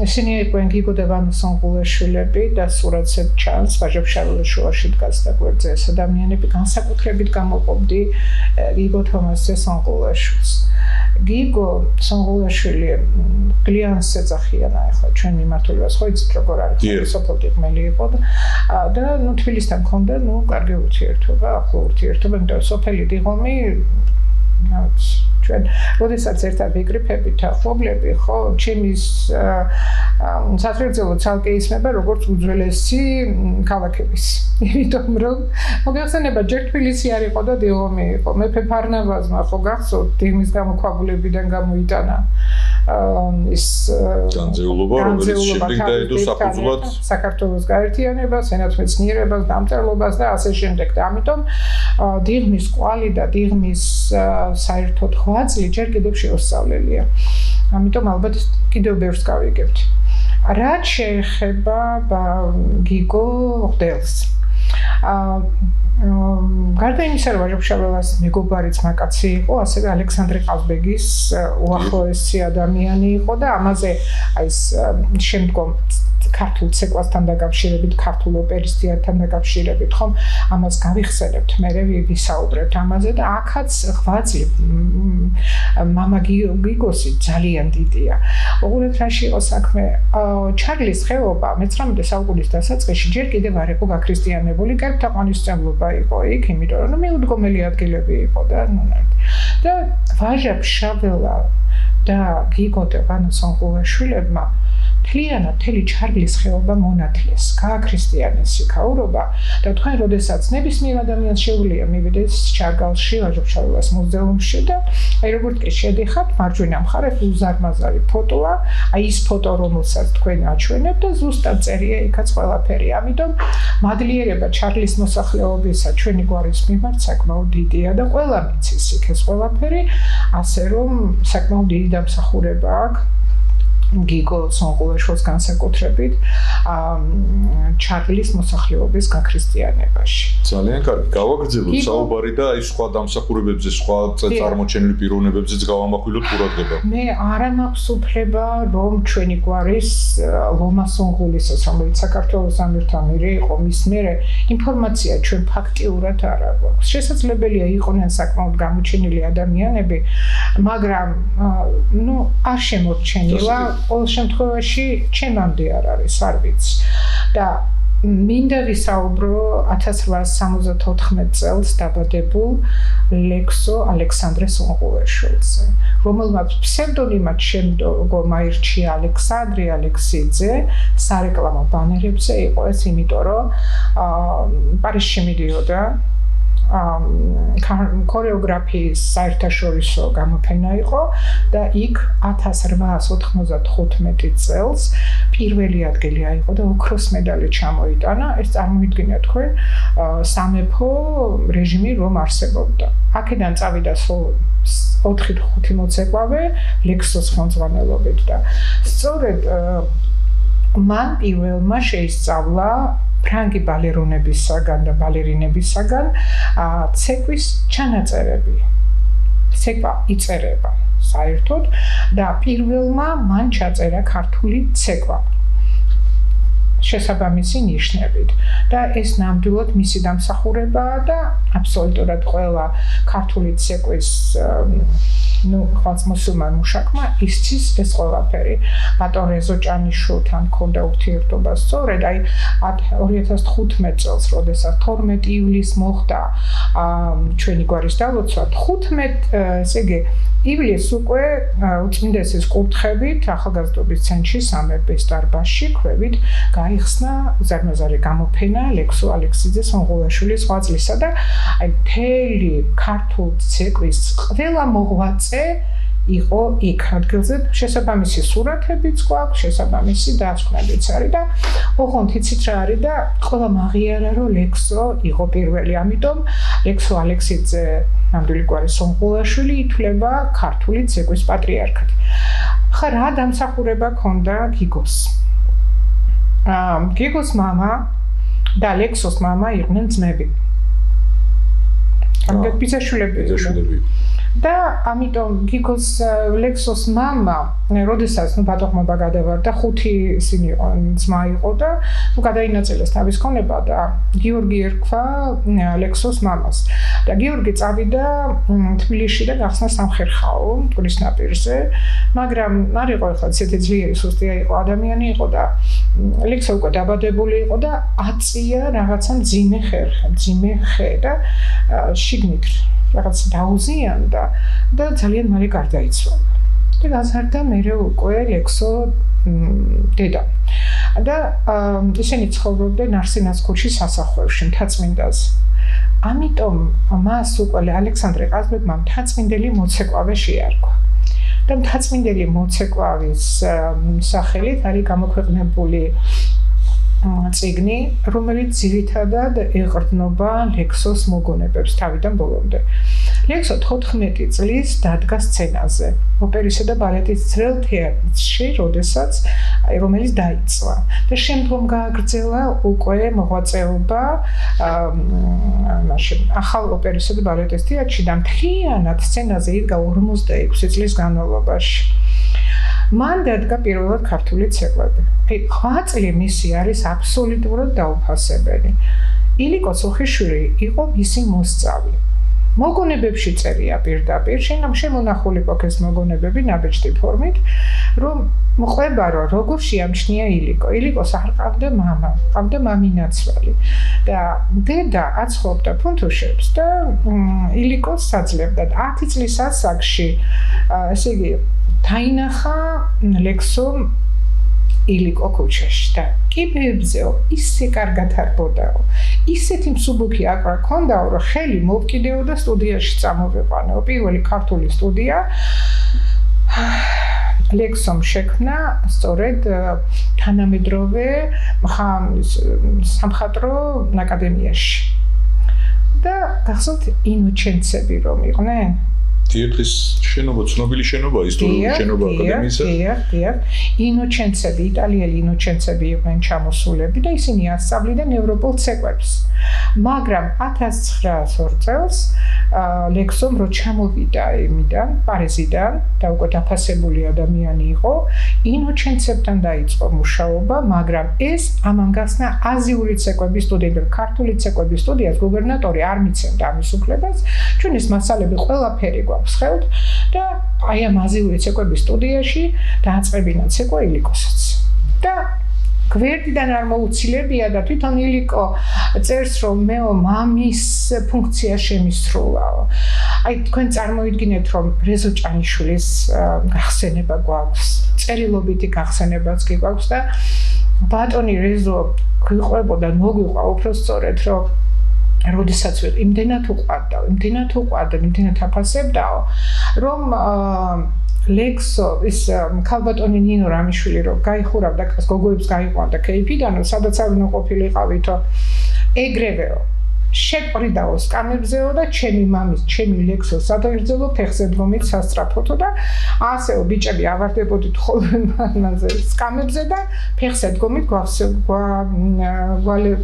ისინი იყვნენ გიგო და ვანო სონღულაშვილები და სურათზე ჩანს ვაჟა-ფშაველას შუაში დგას და გვერდზე ეს ადამიანები განსაკუთრებით გამოყოფდი გიგო თომასზე სონღულაშვილს. გიგო სონღულაშვილი კლიანს ეძახიან ახლა ჩვენ მიმართულებას ხო იცით როგორ არის სოფელდიღმელი იყო და ნუ თბილისთან მქონდა ნუ კარგი ურთიერთობა, ახლო ურთიერთობა, იმიტომ რომ სოფელი დიღომი ჩვენ როდესაც ერთად ვიკრიფებით ახლობლები, ხო, ჩემი სათვალთვალო ცალკე ისმება როგორც უძველესი ქალაქების. იმიტომ რომ მოგეხსენება ჯერ თბილისი არ იყო და დიღომი იყო. მეფე ფარნავაზმა ხო გახსოვთ დიღმის გამოქვაბულებიდან გამოიტანა ის განძეულობა, რომელიც შემდეგ დაედო საფუძვლად საქართველოს გაერთიანებას, ენათმეცნიერებას, დამწერლობას და ასე შემდეგ. და ამიტომ დიღმის კვალი და დიღმის საერთოდ ღვაწლი ჯერ კიდევ შეუსწავლელია. ამიტომ ალბათ კიდევ ბევრს გავიგებთ. რაც შეეხება გიგო ღდელს გარდა იმისა, რომ ვაჟა-ფშაველას მეგობარიც მაკაცი იყო, ასევე ალექსანდრე ყაზბეგის უახლოესი ადამიანი იყო და ამაზე აი ეს შემდგომ ქართულ ცეკვასთან დაკავშირებით, ქართულ ოპერის თეატრთან დაკავშირებით, ხომ ამას გავიხსენებთ, მე ვისაუბრებთ ამაზე და აქაც ღვაწლი მამა გიგოსი ძალიან დიდია. უყურეთ რაში იყო საქმე. ჩარლის ხეობა მე-19 საუკუნის დასაწყისში ჯერ კიდევ არ იყო გაქრისტიანებული, კერპთაყვანისმცემლობა იყო იქ, იმიტომ რომ მიუდგომელი ადგილები იყო და ვაჟა-ფშაველა და გიგო და ვანო სონღულაშვილებმა მთლიანად მთელი ჩარლის ხეობა მონათლეს, გააქრისტიანეს იქაურობა და თქვენ როდესაც ნებისმიერ ადამიანს შეუძლია მივიდეს ჩარგალში, ვაჟა-ფშაველას მუზეუმში და აი როგორც კი შედიხართ, მარჯვენა მხარეს უზარმაზარი ფოტოა, აი ის ფოტო, რომელსაც თქვენ აჩვენებთ და ზუსტად წერია იქაც ყველაფერი. ამიტომ მადლიერება ჩარლის მოსახლეობისა ჩვენი გვარის მიმართ საკმაოდ დიდია და ყველა მიცის იქ ეს ყველაფერი, ასე რომ საკმაოდ დიდი დამსახურება აქვს გიგო სონღულაშვილს განსაკუთრებით ჩარლის მოსახლეობის გაქრისტიანებაში. ძალიან კარგი. გავაგრძელოთ საუბარი და აი სხვა დამსახურებებზე, სხვა წარმოჩენილი პიროვნებებზეც გავამახვილოთ ყურადღება. მე არ მაქვს უფლება, რომ ჩვენი გვარის ლომა სონღულისას, რომელიც საქართველოს ამირთამირი იყო, მის მერე ინფორმაცია ჩვენ ფაქტიურად არ აქვს. შესაძლებელია იყვნენ საკმაოდ გამოჩენილი ადამიანები, მაგრამ არ შემორჩენილა ყოველ შემთხვევაში ჩემამდე არ არის, არ ვიცი. და მინდა ვისაუბრო 1874 წელს დაბადებულ ლექსო ალექსანდრე სონღულაშვილზე, რომელმაც ფსევდონიმად შემდგომ აირჩია ალექსანდრე ალექსიძე, სარეკლამო ბანერებზე იყო ეს, იმიტომ რომ პარიზში მიდიოდა ქორეოგრაფიის საერთაშორისო გამოფენა იყო და იქ 1895 წელს პირველი ადგილი აიღო და ოქროს მედალი ჩამოიტანა. ეს წარმოიდგინეთ თქვენ სამეფო რეჟიმი რომ არსებობდა. აქედან წავიდა სულ 4-5 მოცეკვავე ლექსოს ხელმძღვანელობით და სწორედ მან პირველმა შეისწავლა ფრანგი ბალერონებისაგან და ბალერინებისაგან ცეკვის ჩანაწერები. ცეკვა იწერება საერთოდ და პირველმა მან ჩაწერა ქართული ცეკვა შესაბამისი ნიშნებით და ეს ნამდვილად მისი დამსახურებაა და აბსოლუტურად ყველა ქართული ცეკვის ხალხმოსულმან მუშაკმა ისცის ეს ყველაფერი. ბატონ რეზო ჭანიშვილთან მქონდა ურთიერთობა სწორედ აი 2015 წელს, როდესაც 12 ივლისს მოხდა ჩვენი გვარის დალოცვა, 15 ესე იგი ივლისს უკვე უწმინდესის კურთხებით ახალგაზრდობის ცენტრში სამების დარბაზში ქვევით გაიხსნა უზარმაზარი გამოფენა ლექსო ალექსიძე სონღულაშვილის ღვაწლისა და აი მთელი ქართულ ცეკვის ყველა მოღვაწე იყო იქ ადგილზე, შესაბამისი სურათებიც გვაქვს, შესაბამისი დასკვნებიც არის და ოღონდ იცით რა არის და ყველა მაღიარა რომ ლექსო იყო პირველი, ამიტომ ლექსო ალექსიძე ნამდვილი გვარის სონღულაშვილი ითვლება ქართული ცეკვის პატრიარქად. ხა რა დამსახურება ჰქონდა გიგოს? გიგოს მამა და ლექსოს მამა იყვნენ ძმები. ამიტომ ბიძაშვილები. და ამიტომ გიგოს ლექსოს მამა, როდესაც ბატონყმობა გადავარდა, 5 ისინი ძმა იყო და გადაინაწილეს თავის ქონება და გიორგი ერქვა ლექსოს მამას. და გიორგი წავიდა თბილისში და გახსნა სამხერხაო მტკვრის ნაპირზე, მაგრამ არ იყო ახლა ისეთი ძლიერი სუსტია იყო ადამიანი იყო და ლექსო უკვე დაბადებული იყო და აწია რაღაცა მძიმე ხე და შიგნით რაღაც დაუზიანდა და ძალიან მალე გარდაიცვალა. და გაზარდა მერე უკვე ლექსო დედა. და ისინი ცხოვრობდნენ არსენას ქუჩის სასახლეში, მთაწმინდაზე. ამიტომ მას უკვე ალექსანდრე ყაზბეგმა მთაწმინდელი მოცეკვავე შეარქვა. და მთაწმინდელი მოცეკვავის სახელით არის გამოქვეყნებული წიგნი, რომელიც ძირითადად ეყრდნობა ლექსოს მოგონებებს თავიდან ბოლომდე. ლექსო 14 წლის დადგა სცენაზე ოპერისა და ბალეტის ძრელ თეატრში, რომელიც დაიწვა და შემდგომ გააგრძელა უკვე მოღვაწეობა ახალ ოპერისა და ბალეტის თეატრში და მთლიანად სცენაზე იდგა 46 წლის განმავლობაში. მან დადგა პირველად ქართული ცეკვები. 8 წელი მისი არის აბსოლუტურად დაუფასებელი. ილიკო სოხიშვილი იყო მისი მოსწავლე. მოგონებებში წერია პირდაპირ, შემონახული პოქეს მოგონებები ნაბეჭდი ფორმით, რომ მოყვება რომ როგორ შეამჩნია ილიკო. ილიკოს არ ყავდა მამა, ყავდა მამინაცვალი და დედა აცხოვდა ფუნთუშებს და ილიკოს საძლებდა. 10 წლის ასაკში, ესე იგი, დაინახა ლექსომ ილიკო ქუჩაში და კიბეებზეო ისე კარგად არბოდაო, ისეთი მსუბუქი აკრა ქონდაო, რომ ხელი მოვკიდეო და სტუდიაში წამოვიყვანეო. პირველი ქართული სტუდია ლექსომ შექმნა სწორედ თანამედროვე სამხატვრო აკადემიაში და გახსოვთ ინოჩენცები რომ იყვნენ? თეატრის შენობა, ცნობილი შენობა, ისტორიული შენობა აკადემიისა. დიახ. ინოჩენცები, იტალიელი ინოჩენცები იყვნენ ჩამოსულები და ისინი ასწავლდნენ ევროპულ ცეკვებს. მაგრამ 1902 წელს ლექსომ რო ჩამოვიდა იმიდან, პარიზიდან და უკვე დაფასებული ადამიანი იყო, ინოჩენცებთან დაიწყო მუშაობა, მაგრამ ეს ამან გახსნა აზიური ცეკვების სტუდია, ქართული ცეკვების სტუდიას გუბერნატორი არ მიცემდა ამის უფლებას. ჩვენ ეს მასალები ყველაფერი გვაქვს ხელთ და აი ამ აზიური ცეკვების სტუდიაში დააწყებინა ცეკვა ილიკოსაც. და გვერდიდან არ მოუცილებია და თვითონ ილიკო წერს რომ მეო მამის ფუნქცია შემისრულაო. აი თქვენ წარმოიდგინეთ რომ რეზო ჭანიშვილის გახსენება გვაქვს, წერილობითი გახსენებაც კი გვაქვს და ბატონი რეზო გვიყვებოდა, მოგვიყვა უბრალოდ რომ როდესაც იმდენად უყვარდაო, იმდენად აფასებდაო, რომ ლექსო ის ქალბატონი ნინო რამიშვილი რომ გაიხურავდა გოგოებს გაიყვანდა კეიფიდანო, სადაც არ უნდა ყოფილიყავითო, ეგრევეო შეყრიდაო სკამებზეო და ჩემი მამის, ჩემი ლექსო სადაღრძელო ფეხზე დგომით სასწრაფოთო და ასეო ბიჭები ავარდებოდით ხოლმე მამაზე სკამებზე და ფეხზე დგომით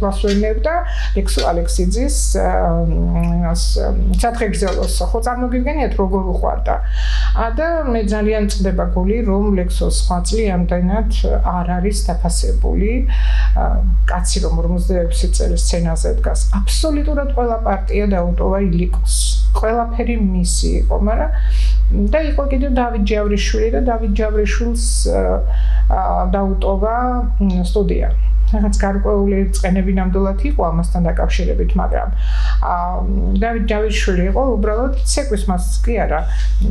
გვასვენებდა ლექსო ალექსიძის სათხეგრძელოს. ხო წარმოგიდგენიათ როგორ უყვარდა და მე ძალიან წდება გული რომ ლექსოს სხვა წლი ამდენად არ არის დაფასებული. კაცი რომ 46 წელი სცენაზე დგას, აბსოლუტურად ყველა პარტია დაუტოვა ილიკოს. ყველაფერი მისი იყო, მაგრამ და იყო კიდევ დავით ჯავრიშვილი და დავით ჯავრიშვილს დაუტოვა სტუდია. რაღაც გარკვეული წყენები ნამდვილად იყო ამასთან დაკავშირებით, მაგრამ დავით ჯავრიშვილი იყო უბრალოდ ცეკვის კი არა,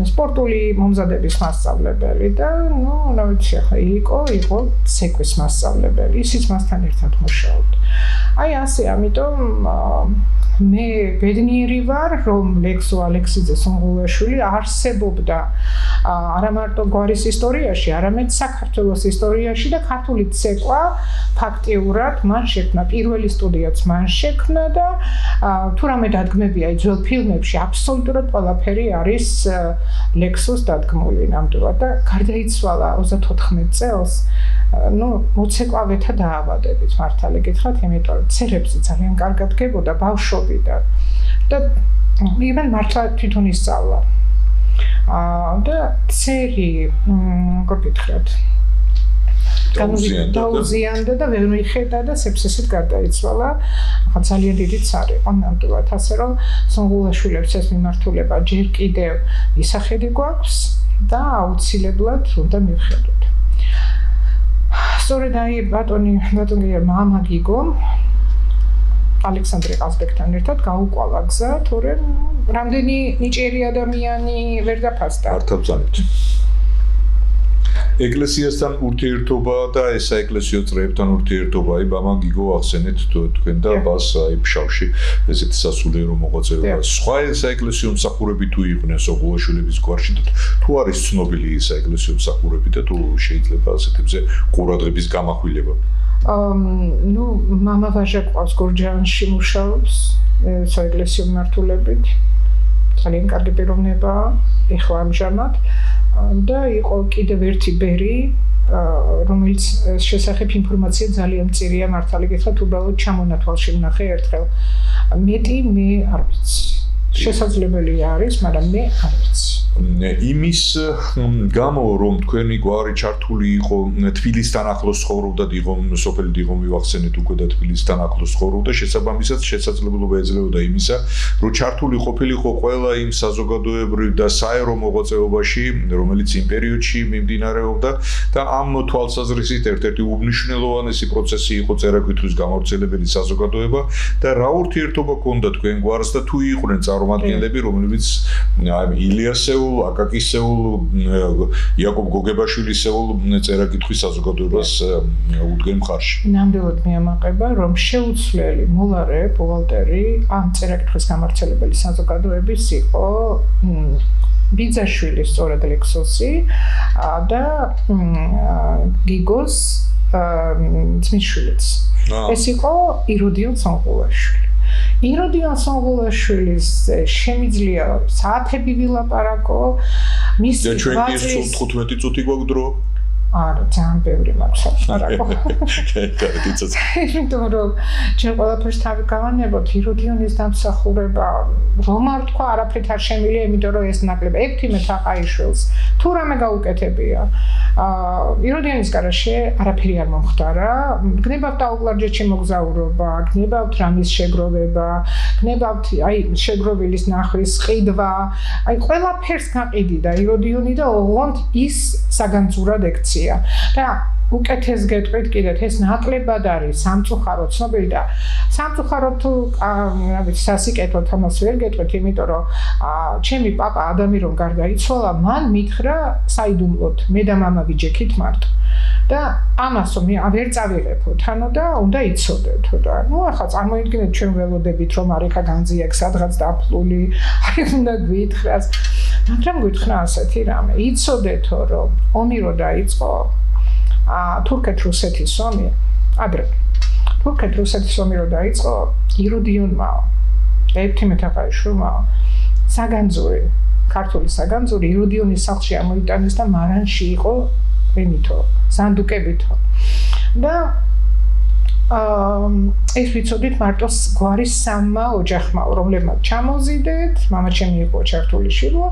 სპორტული მომზადების მასწავლებელი და რა ვიცი ახლა ილიკო იყო ცეკვის მასწავლებელი, ისიც მასთან ერთად მუშაობდა. აი ასე, ამიტომ მე ბედნიერი ვარ, რომ ლექსო ალექსიძე სონღულაშვილი არსებობდა არა მარტო გვარის ისტორიაში, არამედ საქართველოს ისტორიაში და ქართული ცეკვა ფაქტიურად მან შექმნა, პირველი სტუდიაც მან შექმნა და თუ რამე დადგმებია ძველ ფილმებში, აბსოლუტურად ყველაფერი არის ლექსოს დადგმული ნამდვილად და გარდაიცვალა 34 წელს. მოცეკვავეთა დაავადებით მართალი გითხრათ, იმიტომ რომ წერებზე ძალიან კარგად გებოდა ბავშვობიდან და იმენ მართლა თვითონ ისწავლა. და ცერი, როგორ გითხრათ, დაუზიანდა და ვერ მიხედა და სეფსისით გარდაიცვალა. ძალიან დიდი ცარი იყო ნამდვილად, ასე რომ სონღულაშვილებს ეს მიმართულება ჯერ კიდევ ისახედი გვაქვს და აუცილებლად უნდა მივხედოთ. სწორედ აი ბატონი მამა გიგო ალექსანდრე ყაზბეკთან ერთად გაუყვალა გზა, თორემ რამდენი ნიჭიერი ადამიანი ვერ დაფასდა. ართავზანით. ეკლესიასთან ურთიერთობა და ეს საეკლესიო წრეებთან ურთიერთობა, აი მამა გიგო ახსენეთ თქვენ და ბას აი ფშავში ესეთი სასულიერო მოღვაწეობა. სხვა საეკლესიო მსახურები თუ იყვნენ სონღულაშვილების გვარში და თუ არის ცნობილი საეკლესიო მსახურები და თუ შეიძლება ასეთებზე ყურადღების გამახვილება? მამა ვაჟა ყავს გორჯაანში მუშაობს საეკლესიო მიმართულებით ძალიან კარგი პიროვნებაა ეხლა ამჟამად და იყო კიდევ ერთი ბერი რომელიც შესახებ ინფორმაცია ძალიან მწირია მართალი გითხრათ უბრალოდ ჩამონათვალში ვნახე ერთხელ მეტი მე არ ვიცი შესაძლებელი არის მაგრამ მე არ ვიცი იმის გამო რომ თქვენი გვარი ჩართული იყო თბილისთან ახლოს ცხოვრობდა დიღომ სოფელი დიღომ მივახსენეთ უკვე და თბილისთან ახლოს ცხოვრობდა შესაბამისად შესაძლებლობა ეძლეოდა იმისა რომ ჩართული ყოფილიყო ყველა იმ საზოგადოებრივ და საერო მოღვაწეობაში რომელიც იმ პერიოდში მიმდინარეობდა და ამ თვალსაზრისით ერთ-ერთი უმნიშვნელოვანესი პროცესი იყო წერა-კითხვის გამავრცელებელი საზოგადოება და რა ურთიერთობა ჰქონდა თქვენ გვარს და თუ იყვნენ წარმომადგენლები რომლებიც ილიასეულ აკაკისეულ იაკობ გოგებაშვილისეულ წერა-კითხვის საზოგადოებას უდგენ მხარში. ნამდვილად მიამაყება რომ შეუცვლელი მოლარე ბუღალტერი ამ წერა-კითხვის გამავრცელებელი საზოგადოების იყო ბიძაშვილი სწორედ ლექსოსი და გიგოს ძმისშვილიც. ეს იყო იროდიონ სონღულაშვილი. იროდიონ სონღულაშვილის შემიძლია საათები ვილაპარაკო მის გვაძლის 15 წუთი გვაქვს დრო არა ძალიან ბევრი მაქვს ლაპარაკო იმიტომ რომ ჩვენ ყველაფერს თავი გავანებოთ იროდიონის დამსახურება რომ არ თქვა არაფრით არ შემილია იმიტომ რომ ეს ნაკლები ექვთიმე თაყაიშვილს თუ რამე გაუკეთებია იროდიონის გარშე არაფერი არ მომხდარა გნებავთ აუკლარჯეთში მოგზაურობა გნებავთ რამის შეგროვება გნებავთ აი შეგროვილის ნახვის ყიდვა აი ყველაფერს გაყიდიდა იროდიონი და ოღონდ ის საგანძურად ექცია და უკეთეს გეტყვით კიდეთ ეს ნაკლებად არის სამწუხარო ცნობილი და სამწუხარო თუ რა ვიცი სასიკეთოდ ამას ვერ გეტყვით იმიტომ რომ ჩემი პაპა ადამი რომ გარდაიცვალა მან მითხრა საიდუმლოდ მე და მამა ვიჯექით მარტო და ამას რომ ვერ წავიღებოთ ანუ და უნდა იცოდეთო და ნუ ახლა წარმოიდგინეთ ჩვენ ველოდებით რომ არიქა განძიაკ სადღაც დაფლული აი უნდა გვითხრას მაგრამ გითხრა ასეთი რამე იცოდეთო რომ ომი რო დაიწყო თურქეთ-რუსეთის ომი ადრე თურქეთ-რუსეთის ომი რო დაიწყო იროდიონმა ექვთიმე თაყაიშვილმა საგანძური ქართული საგანძური იროდიონის სახლში ამოიტანეს და მარანში იყო იმითო სანდუკებითო და ეს ვიცოდით მარტო გვარის სამმა ოჯახმა რომლებმაც ჩამოზიდეთ მამაჩემი იყო ჩართული შილო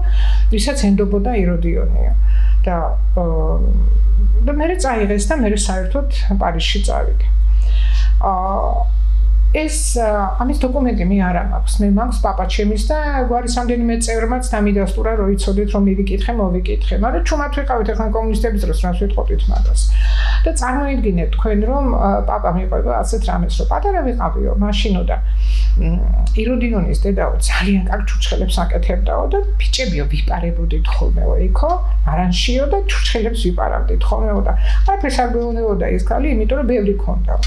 ვისაც ენდობოდა იროდიონია და მე წაიღეს და მე საერთოდ პარიზში წავიდე ეს ამის დოკუმენტი მე არ მაქვს მე მაქვს პაპაჩემის და გვარის რამდენიმე წევრმაც დამიდასტურა რომ იცოდეთ რომ მივიკითხე მოვიკითხე მაგრამ ჩუმად ვიყავით ახლა კომუნისტების დროს რას ვიტყოდით მაგას და წარმოიდგინეთ თქვენ რომ პაპა მიყვება ასეთ რამეს რომ პატარა ვიყავიო მაშინო და იროდიონის დედაო ძალიან კარგ ჩურჩხელებს აკეთებდაო და ბიჭებიო ვიპარებოდით ხოლმეო იქო არანშიო და ჩურჩხელებს ვიპარავდით ხოლმეო და აი ფესარბეუნეოდა ეს ქალი იმიტომ რომ ბევრი ქონდაო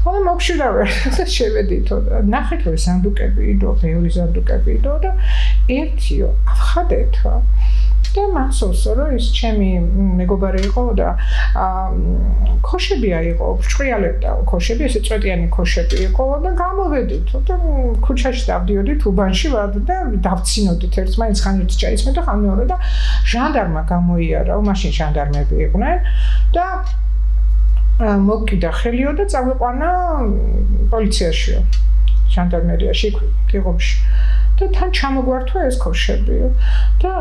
ხოლმე მოგშვიდავ და შევედითო და ნახეთ რომ სანდუკები იდო ბევრი სანდუკები იდო და ერთიო ახადეთო და მასოსო რომ ის ჩემი მეგობარი იყო და ქოშებია იყო ბრჭყიალებდა ქოშები ესე წვეტიანი ქოშები იყო და გამოვედითო და ქუჩაში დავდიოდით უბანში ვარ და დავცინოდით ერთმანეთს ხან ერთს ჩაისმე და ხან მეორე და ჟანდარმა გამოიარა მაშინ ჟანდარმები იყვნენ და მოგკიდა ხელიო და წავიყვანა პოლიციაშიო ჟანდარმერიაში დიღომში და თან ჩამოგვართვა ეს ქოშებიო და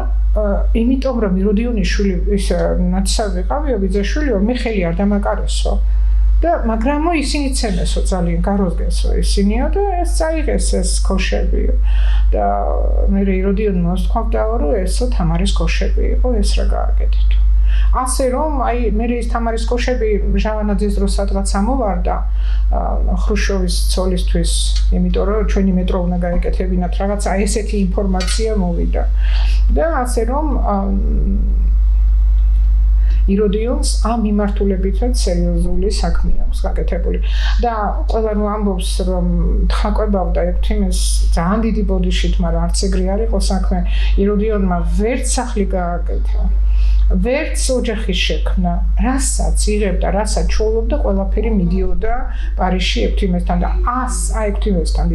იმიტომ რომ იროდიონიშვილი ის ნაცსავ ვიყავიო ბიძაშვილიო მე ხელი არ დამაკარესო და მაგრამ ისინი ცემესო ძალიან გაროზგესო ისინიო და ეს წაიღეს ეს ქოშებიო და მე იროდიონმა მოსთხოვდაო რომ ესო თამარის ქოშები იყო ეს რა გააკეთეთო ასე რომ აი მე ის თამარის ქოშები ჟავანაძის დროს სადღაც ამოვარდა ხრუშოვის ცოლისთვის იმიტომ რომ ჩვენი მეტრო უნდა გაეკეთებინათ რაღაცა ესეთი ინფორმაცია მოვიდა და ასე რომ იროდიონს ამ მიმართულებითაც სერიოზული საქმე აქვს გაკეთებული და ყველა ნუ ამბობს რომ თაყვებავდა ექვთიმეს ძალიან დიდი ბოდიშით მაგრამ არც ეგრე არ იყო საქმე იროდიონმა ვერც სახლი გააკეთა ვერც ოჯახის შექმნა, რასაც იღებდა, რასაც ჩოლობდა, ყველაფერი მიდიოდა პარიზში ექვთიმესთან და 100 ექვთიმესთან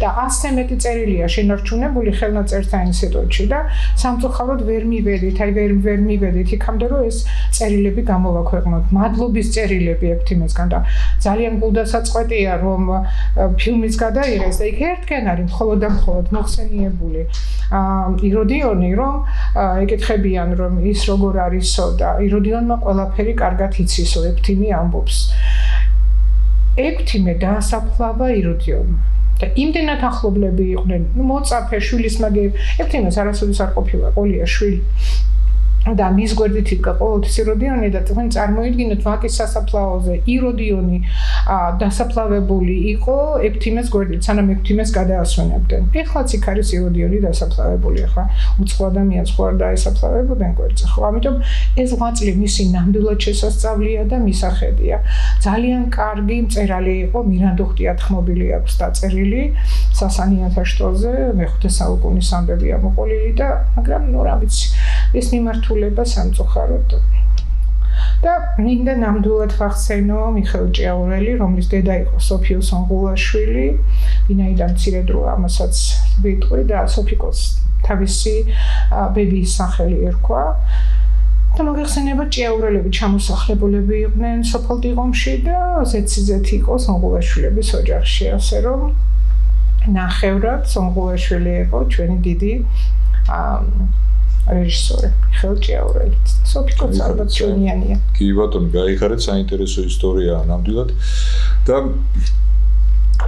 და 100-ზე მეტი წერილია შენარჩუნებული ხელნაწერთა ინსტიტუტში და სამწუხაროდ ვერ მივედით, ვერ მივედით იქამდე, რომ ეს წერილები გამოვაქვეყნოთ. მადლობის წერილები ექვთიმესგან და ძალიან გულდასაწყვეტია, რომ ფილმიც გადაიღეს და იქ ერთგან არის მხოლოდ და მხოლოდ მოხსენიებული იროდიონი, რომ ეკითხებიან, რომ ის როგორ არისო და იროდიონმა ყველაფერი კარგად იცისო, ექვთიმე ამბობს. ექვთიმე დაასაფლავა იროდიონმა. და იმდენად ახლობლები იყვნენ, მოწაფე შვილის მაგერ ექვთიმეს არასოდეს არ ყოფილა ყოლია შვილი. და მის გვერდით იდგა ყოველთვის იროდიონი და თქვენ წარმოიდგინეთ ვაკის სასაფლაოზე იროდიონი დასაფლავებული იყო ექვთიმეს გვერდით, სანამ ექვთიმეს გადაასვენებდნენ. ეხლაც იქ არის იროდიონი დასაფლავებული, ახლა უცხო ადამიანს ხო არ დაესაფლავებოდნენ გვერდზე, ხო? ამიტომ ეს ღვაწლი მისი ნამდვილად შესასწავლია და მისახედია. ძალიან კარგი მწერალი იყო, მირანდო ღვთიათმობილი აქვს დაწერილი სასანიანთა შტოზე, მე-5 საუკუნის ამბებია მოყოლილი და მაგრამ ნუ რა ვიცი, ეს მიმართულება სამწუხაროდ. და მინდა ნამდვილად ვახსენო მიხეილ ჭიაურელი, რომლის დედა იყო სოფიო სონღულაშვილი, ვინაიდან მცირე დრო ამასაც ვიტყვი და სოფიკოს თავისი ბებიის სახელი ერქვა. და მოგეხსენება ჭიაურელები ჩამოსახლებულები იყვნენ სოფელ დიღომში და ზეცი-ზეთ იყო სონღულაშვილების ოჯახში, ასე რომ ნახევრად სონღულაშვილი იყო ჩვენი დიდი რეჟისორი მიხეილ ჭიაურელი. სოფიკოც ალბათ ჩვენიანია. კი ბატონო, გაიხარეთ, საინტერესო ისტორიაა ნამდვილად და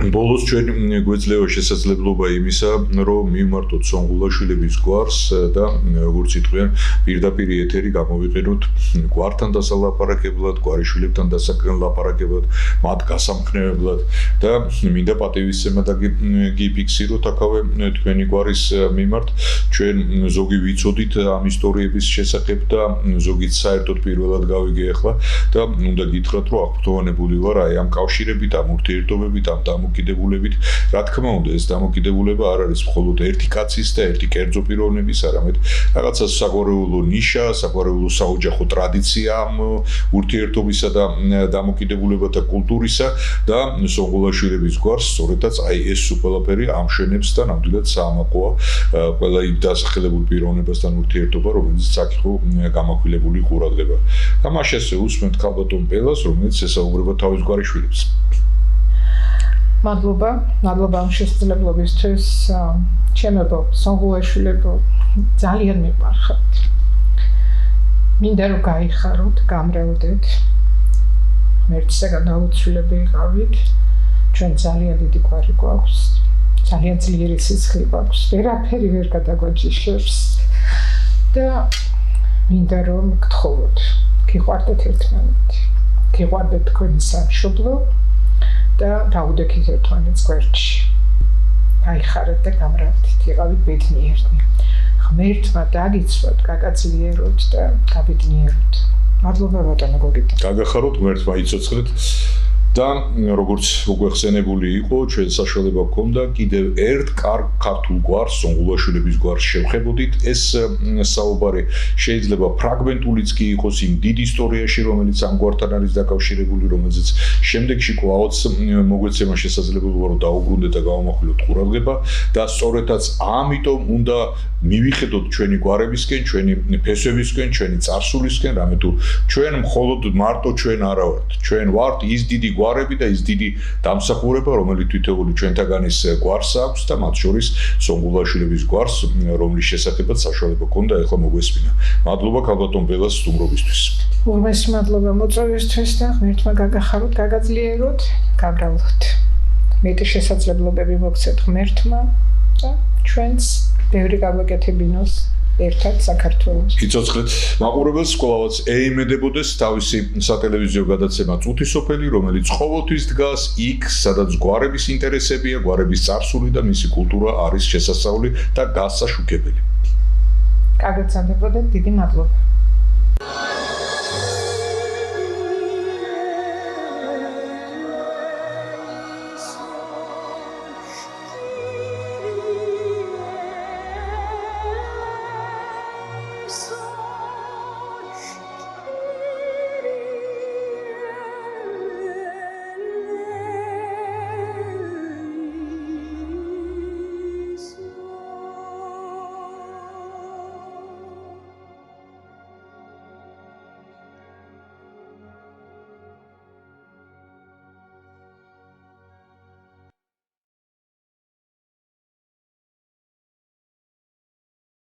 ბოლოს ჩვენ გვეძლევა შესაძლებლობა იმისა, რომ მივმართოთ სონღულაშვილების გვარს და როგორც იტყვიან, პირდაპირ ეთერი გამოვიყენოთ გვართან დასალაპარაკებლად, გვარიშვილებთან დასალაპარაკებლად, მათ გასამხნევებლად და მინდა პატივისცემა და გიფიქსიროთ აქავე თქვენი გვარის მიმართ. ჩვენ ზოგი ვიცოდით ამ ისტორიების შესახებ და ზოგიც საერთოდ პირველად გავიგე ახლა და უნდა გითხრათ, რომ აღფრთოვანებული ვარ აი ამ კავშირებით, ამ ურთიერთობებით, ამ დამოკიდებულებით. რა თქმა უნდა, ეს დამოკიდებულება არ არის მხოლოდ ერთი კაცის და ერთი კერძო პიროვნების, არამედ რაღაცა საგვარეულო ნიშა, საგვარეულო საოჯახო ტრადიცია ამ ურთიერთობისა და დამოკიდებულებათა კულტურისა და სონღულაშვილების გვარს სწორედაც აი ეს ყველაფერი ამშვენებს და ნამდვილად საამაყოა ყველა იმ დასახელებულ პიროვნებასთან ურთიერთობა, რომელიც აქ იყო გამახვილებული ყურადღება. და მაშასე უსმენთ ქალბატონ ბელას, რომელიც ესაუბრება თავის გვარიშვილებს. მადლობა ამ შესაძლებლობისთვის. ჩემებო სონღულაშვილებო, ძალიან მიყარხართ. მინდა რომ გაიხაროთ, გამრავლდეთ. ღმერთისაგან დაუცვლელები იყავით. ჩვენ ძალიან დიდი გვარი გვაქვს. ძალიან ძლიერი სისხლი გვაქვს. ვერაფერი ვერ გადაგვაჯიშებს. და მინდა რომ გთხოვოთ, გიყვარდეთ ერთმანეთი. გიყვარდეთ თქვენი სამშობლო. და დაუდექით ერთმანეთს გვერდში. გაიხარეთ და გამრავლდით, იყავით ბედნიერნი. ღმერთმა დაგიცვათ, გაგაძლიეროთ და გაბედნიეროთ. მადლობა ბატონო გოგიტა. გაგახაროთ, ღმერთმა იცოცხლეთ. და როგორც უკვე ხსენებული იყო, ჩვენ საშუალება გქონდა კიდევ ერთ კარგ ქართულ გვარს, სონღულაშვილების გვარს შევხებოდით. ეს საუბარი შეიძლება ფრაგმენტულიც კი იყოს იმ დიდ ისტორიაში, რომელიც ამ გვართან არის დაკავშირებული, რომელზეც შემდეგში კვლავაც მოგვეცემა შესაძლებლობა რომ დაუბრუნდეთ და გავამახვილოთ ყურადღება და სწორედაც ამიტომ უნდა მივიხედოთ ჩვენი გვარებისკენ, ჩვენი ფესვებისკენ, ჩვენი წარსულისკენ, რამე თუ ჩვენ მხოლოდ მარტო ჩვენ არა ვართ. ჩვენ ვართ ის დიდი გვარები და ის დიდი დამსახურება, რომელიც თითოეული ჩვენთაგანის გვარს აქვს და მათ შორის სონღულაშვილების გვარს, რომლის შესახებაც საშუალება გქონდა ახლა მოგვესმინა. მადლობა ქალბატონ ბელას სტუმრობისთვის. ურმეს მადლობა მოწვევისთვის და ღმერთმა გაგახაროთ, გაგაძლიეროთ, გაბრალოთ. მეტი შესაძლებლობები მოგცეთ ღმერთმა და ჩვენს ბევრი გავაკეთებინოს ერთად საქართველოს. იცოცხლეთ მაყურებელს, კვლავაც ეიმედებოდეს თავისი სატელევიზიო გადაცემა წუთი სოფელი, რომელიც ყოველთვის დგას იქ, სადაც გვარების ინტერესებია, გვარების წარსული და მისი კულტურა არის შესასწავლი და გასაშუქებელი. გაგაცნობოდეთ, დიდი მადლობა.